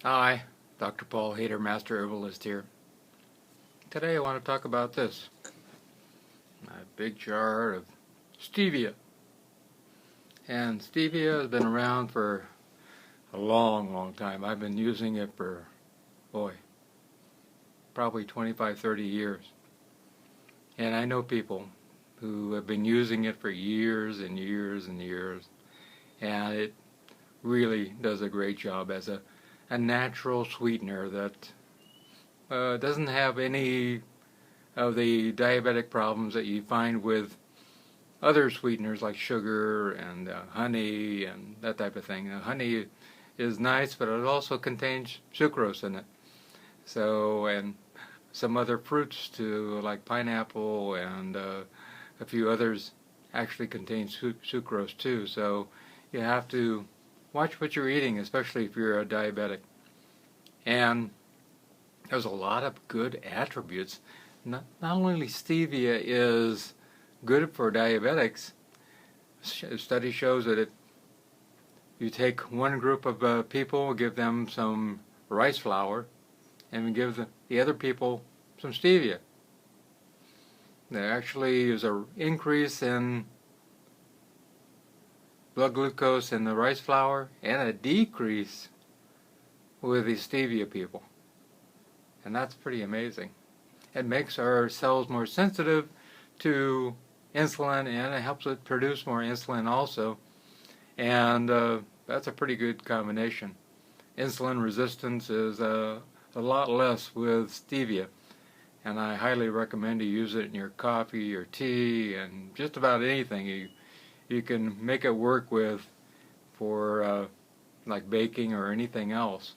Hi, Dr. Paul Haider, Master Herbalist here. Today I want to talk about this. A big jar of Stevia. And Stevia has been around for a long time. I've been using it for, probably 25, 30 years. And I know people who have been using it for years and years and years. And it really does a great job as a natural sweetener that doesn't have any of the diabetic problems that you find with other sweeteners like sugar and honey and that type of thing. Honey is nice, but it also contains sucrose in it. So, and some other fruits too, like pineapple and a few others actually contain sucrose too. So you have to watch what you're eating, especially if you're a diabetic. And there's a lot of good attributes. Not only stevia is good for diabetics, a study shows that you take one group of people, give them some rice flour, and give the other people some stevia. There actually is an increase in blood glucose in the rice flour and a decrease with the stevia people. And that's pretty amazing. It makes our cells more sensitive to insulin, and it helps it produce more insulin also. And that's a pretty good combination. Insulin resistance is a lot less with stevia. And I highly recommend you use it in your coffee or tea and just about anything you can make it work with for like baking or anything else.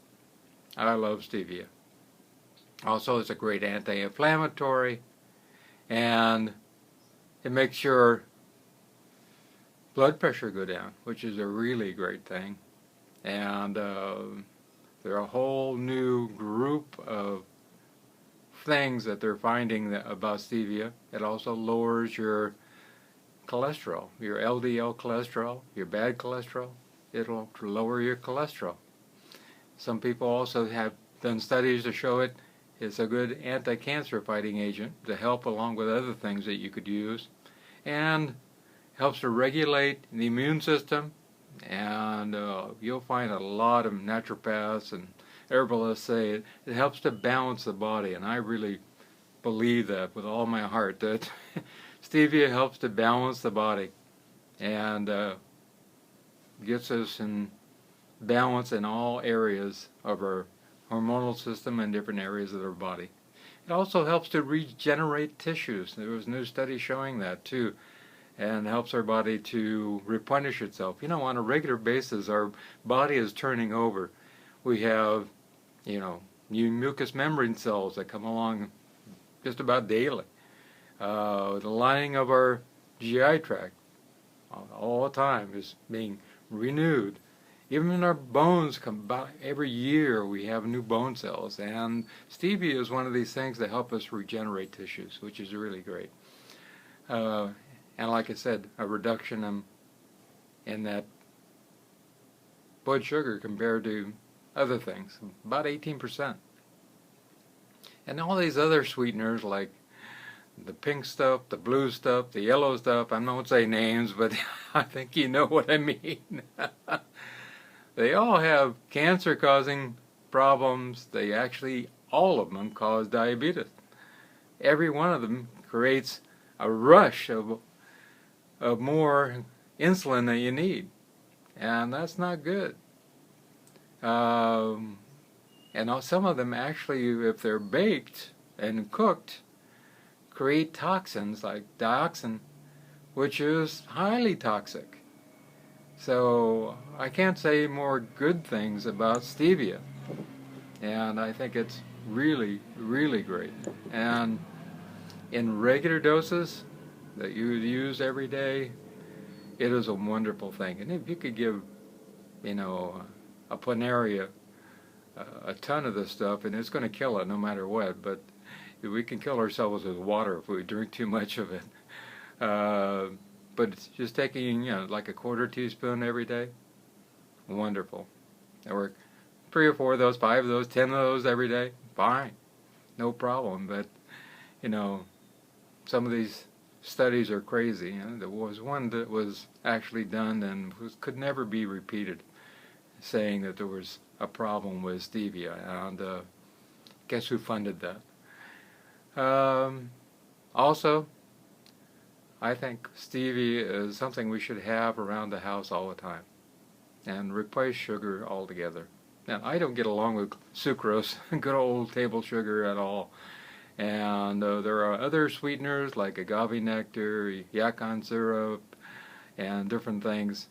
I love stevia. Also, it's a great anti-inflammatory, and it makes your blood pressure go down, which is a really great thing. And there are a whole new group of things that they're finding about stevia. It also lowers your cholesterol, your LDL cholesterol, your bad cholesterol. It'll lower your cholesterol. Some people also have done studies to show it's a good anti-cancer fighting agent to help along with other things that you could use, and helps to regulate the immune system. And you'll find a lot of naturopaths and herbalists say it helps to balance the body, and I really believe that with all my heart, that stevia helps to balance the body and gets us in balance in all areas of our hormonal system and different areas of our body. It also helps to regenerate tissues. There was a new study showing that too, and helps our body to replenish itself. You know, on a regular basis, our body is turning over. We have, new mucous membrane cells that come along just about daily. The lining of our GI tract all the time is being renewed. Even in our bones, about every year we have new bone cells, and stevia is one of these things that help us regenerate tissues, which is really great. And like I said, a reduction in that blood sugar compared to other things, about 18%. And all these other sweeteners like the pink stuff, the blue stuff, the yellow stuff, I won't say names, but I think you know what I mean. They all have cancer-causing problems. They actually, all of them cause diabetes. Every one of them creates a rush of more insulin that you need, and that's not good. And some of them actually, if they're baked and cooked, create toxins like dioxin, which is highly toxic. So I can't say more good things about stevia, and I think it's really, really great. And in regular doses that you would use every day, it is a wonderful thing. And if you could give, a planaria a ton of this stuff, and it's going to kill it no matter what, but we can kill ourselves with water if we drink too much of it. But it's just taking, like a quarter teaspoon every day. Wonderful. Or 3 or 4 of those, 5 of those, 10 of those every day, fine, no problem. But you know, some of these studies are crazy. You know, there was one that was actually done and could never be repeated, saying that there was a problem with stevia, and guess who funded that? Also, I think stevia is something we should have around the house all the time, and replace sugar altogether. Now, I don't get along with sucrose, good old table sugar, at all. And there are other sweeteners like agave nectar, yacon syrup, and different things.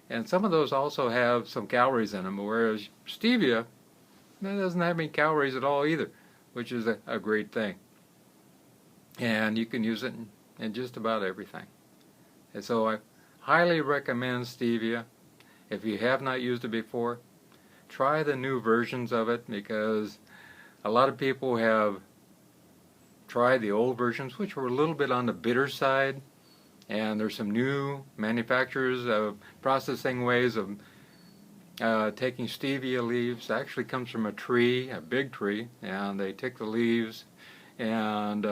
And some of those also have some calories in them, whereas stevia, that doesn't have any calories at all either, which is a great thing. And you can use it in just about everything. And so I highly recommend stevia. If you have not used it before, try the new versions of it, because a lot of people have tried the old versions, which were a little bit on the bitter side, and there's some new manufacturers of processing ways of taking stevia leaves. It actually comes from a tree, a big tree, and they take the leaves and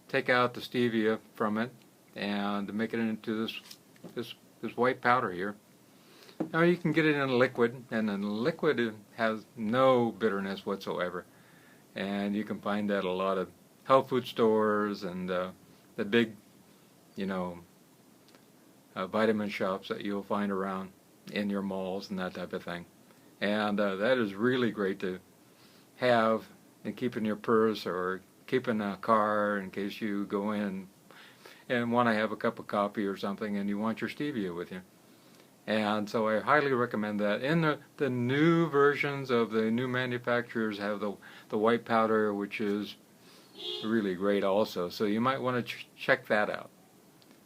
take out the stevia from it and make it into this white powder here. Now you can get it in a liquid, and the liquid has no bitterness whatsoever. And you can find that at a lot of health food stores and the big, you know, vitamin shops that you'll find around in your malls and that type of thing. And that is really great to have and keep in your purse, or keep in a car in case you go in and want to have a cup of coffee or something and you want your stevia with you. And so I highly recommend that. In the new versions of the new manufacturers have the white powder, which is really great also. So you might want to check that out.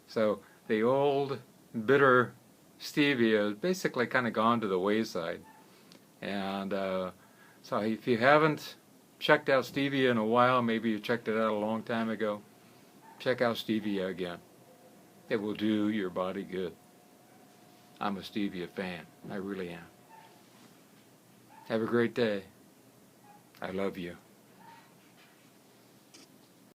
So the old bitter stevia is basically kind of gone to the wayside. And so if you haven't checked out stevia in a while, maybe you checked it out a long time ago, check out stevia again. It will do your body good. I'm a stevia fan. I really am. Have a great day. I love you.